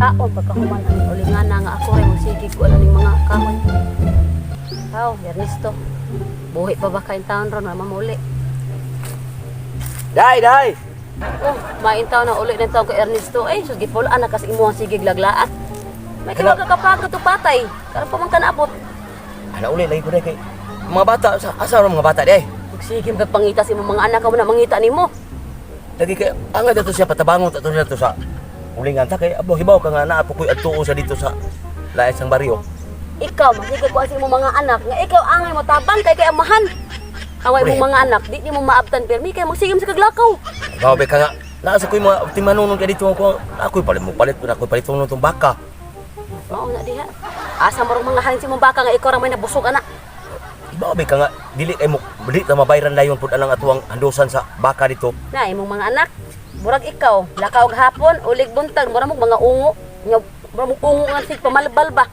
Kaon pagkahuman ang ulingan na nga ako rin magsigig ko ng mga kahoy. Ernesto. Buhi pa ba kayong taon ron, mamamuli. Day! Oh, main taon na uli ng taon ko Ernesto. Ay, so gipulaan na kasi imuhang sigig laglaat. May kiwag kakapag to patay. Karon pa man ka naabot. Ala uli lagi ko day kay mga bata asa ra mga bata day. Magsigim kag pangita sa imong mga anak ka mo na mangita nimo. Lagi kay ang dato siya patabangon tato na to sa ulingan ta kay abo hibaw ka nga naa po koy adtuo sa dito sa lain sang baryo. Ikaw magsigig ko sa imong mga anak nga ikaw angay mo tabang kay amahan. Away mong mga anak, di mo maabtan permi kay magsigim sa kaglakaw. Grabe ka nga. Nasa ko'y mga timanunong ka dito ko. Ako'y palit mo itong baka. Oo na diha. Asa mo mga hanin si mong baka nga ikaw ra may nabusog anak. Grabe ka nga. Dili ay mo dili ta mabayran layon pud alang atuang andosan sa baka dito. Na imong mga anak, murag ikaw, lakaw gahapon, ulig buntag, murag mo mga ungo. Nya murag mo ungo nga sig pamalbal ba.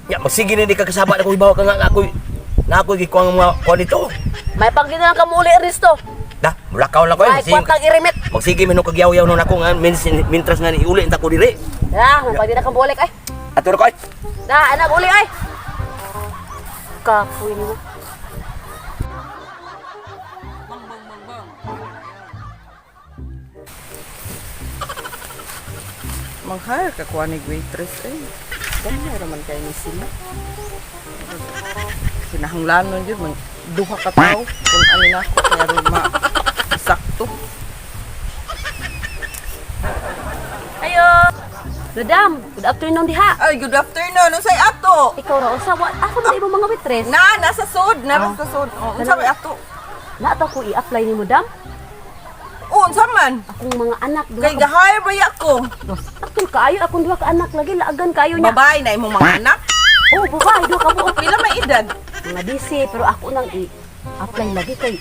Ya magsige ni di ka kasaba na ko hibaw ka nga ako'y na ako'y gikuang mga kuan dito. May pagdinan ka mo uli Ernesto. Da, mulakaw lang ko Ay, kwatang irimit. Magsige man og kagyaw-yaw nun ako nga mintras nga ni uli ta ko diri. Ya, may pagdinan ka mo ulik ay. Atur ko ay. Da, anak uli ay. Kapoy nimo. Mang-hire ka kuha ni waitress eh. Gamay naman kayo ni sila. Sinahanglanon yun, man, duha ka tao. Kung ano na ako, kaya rin sakto. Ayo. Madam, good afternoon diha. Ay, good afternoon. Unsay ato? Ikaw ra usa wa asa man imong mga waitress? Nasa sud. Nasa sud. Oh, unsa may ato? Na ato ko i-apply ni madam. Unsa man? Akong mga anak Kay ga-hire ba ako? Akong kaayo akong duha ka anak lagi laagan kayo niya. Babae na imong mga anak? Oh, buhay duha ka buok. Pila may edad? Mga DC pero ako nang i-apply lagi kay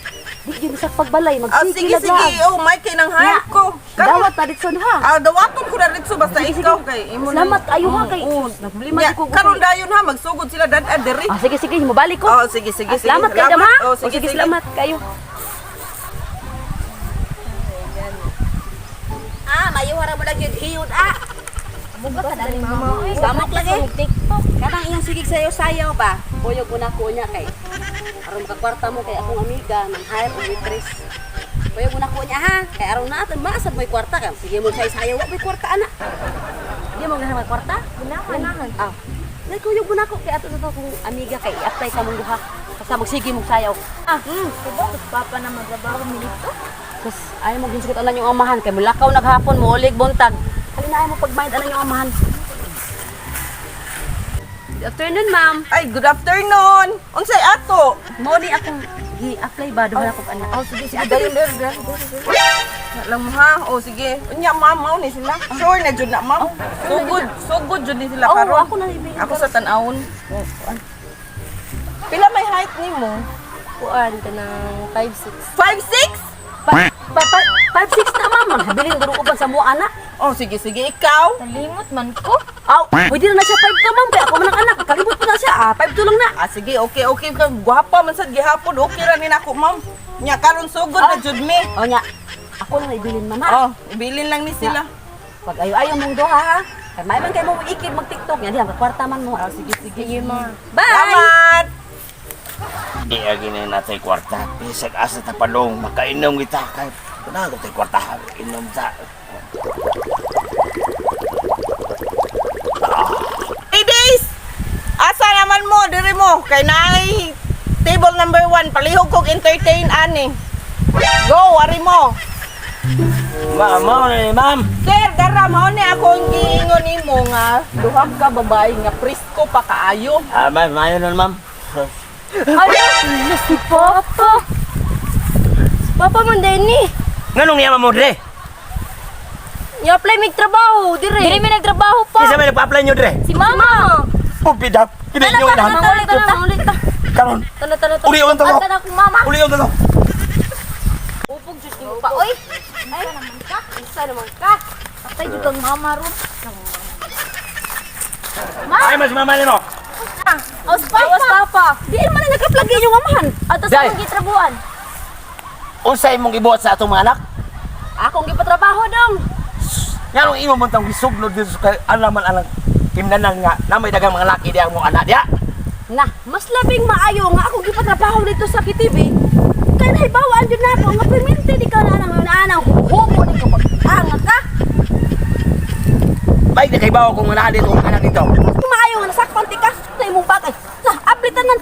di gyud sa pagbalay Ah, magsige sige. Oh, may kinang hire ko. Dawat na dito ha. Dawaton ko na rin basta Sige, ikaw sige. kay imo Salamat kayo ha kay naglima Ya, ko. karon dayon ha, magsugod sila dad diri. Sige sige mabalik ko. Oh, sige. Salamat kayo dam ha. Oh, sige. Salamat kayo. Mayuhara mo lang yun hiyod Bugat ka dali mama. Samok lagi. TikTok. Kanang iyang sigig sayo-sayaw ba? Buyog ko na ko niya kay. Aron kakwarta mo kay akong amiga ng hire o waitress. Buyog ko na ko niya ha. Kay aron natin maasad mo'y kwarta ka. Sige mo sayo-sayaw. Wag mo'y kwarta anak. Di mo nga may kwarta? Ganahan. Nagkuyog mo na ko kay ato na kong amiga kay apply ka mong duha. Basta magsige mong sayaw. Diba? Papa na magtrabaho minito. Tapos ayaw mo ginsugot anan yung amahan. Kay mulakaw naghapon mo ulig buntag. Halina ayaw mo pag-mind anan yung amahan. Good afternoon, ma'am. Ay, good afternoon. Unsay ato? Mo ni akong i-apply ba duha akong anak. Oh, sige. Dayon der. Alam mo ha? Oh, sige. Unya ma'am, mao ni sila. Sure na jud na ma'am. So good jud ni sila Oh, karon. ako na ibigay. Ako sa tan-awon. Pila may height nimo? Kuan ka ng 5'6". 5'6"? 5'6" na, ma'am. Habilin ko uban sa mga anak. Oh, sige. Ikaw? Nalimot man ko. Pwede na siya 5'2", ma'am. Kaya ako man ang anak. Kalimut ko na siya. 5'2" lang na. Sige. Okay. Gwapa man sad gihapon. Okay ra ni nako, ma'am. Nya karon sugod na jud mi. O nya, ako na ibilin, ma'am. ha? Oh, ibilin lang ni sila. Pag ayaw mong duha, ha? Kaya may man kayo mo ikid mag-tiktok. Yan, diyan, kakwarta man mo. Sige. Sige ma. Bye! Salamat. Iagin na natin kwarta. Bisag asa ta palong makainom kita kay kunago tay kwarta inom ta. Hey days! Asa naman mo, diri mo? Kay naay table number 1, palihog kog entertain ani. Go, ari mo. Ma'am. Sir, dara mao ni ako ang giingon nimo nga duha ka babae nga presko pa kaayo. Ma'am, mayo nun ma'am. Ay, si Papa. Papa man din ni. Nganong niya mo dre? Ni-apply mig trabaho, dire. Dire mi nagtrabaho pa. Kisa may nagpa-apply nyo dre? Si Mama. Pupidap. Kinain nyo inahan. Ulit ta. Karon. Tala. Uliyon to. Asa na akong mama. Uliyon to. Upog jud mo pa. Oy. Ay, isa naman ka. Patay jud kang mama ron. Ay, mas mamali mo. Os Papa. Di man na nagka-plug yung amahan. Ato Day. sa mga gitrabuhan. Unsay mong gibuhat sa atong mga anak? Akong gipatrabaho dong. Nga nung imo man tang gisuglod dito sa alaman alang kimnanan nga na may dagang mga laki diya mo anak diya. Na, mas labing maayo nga akong gipatrabaho dito sa KTV. Kaya nahibawaan dyan na ako nga permente di ka na nang hubo di ka pag-anga ka. Bay na kay bawa kung nga dito ang anak dito. Maayo nga nasakpan ti ka na imong bagay. Na, aplitan nan.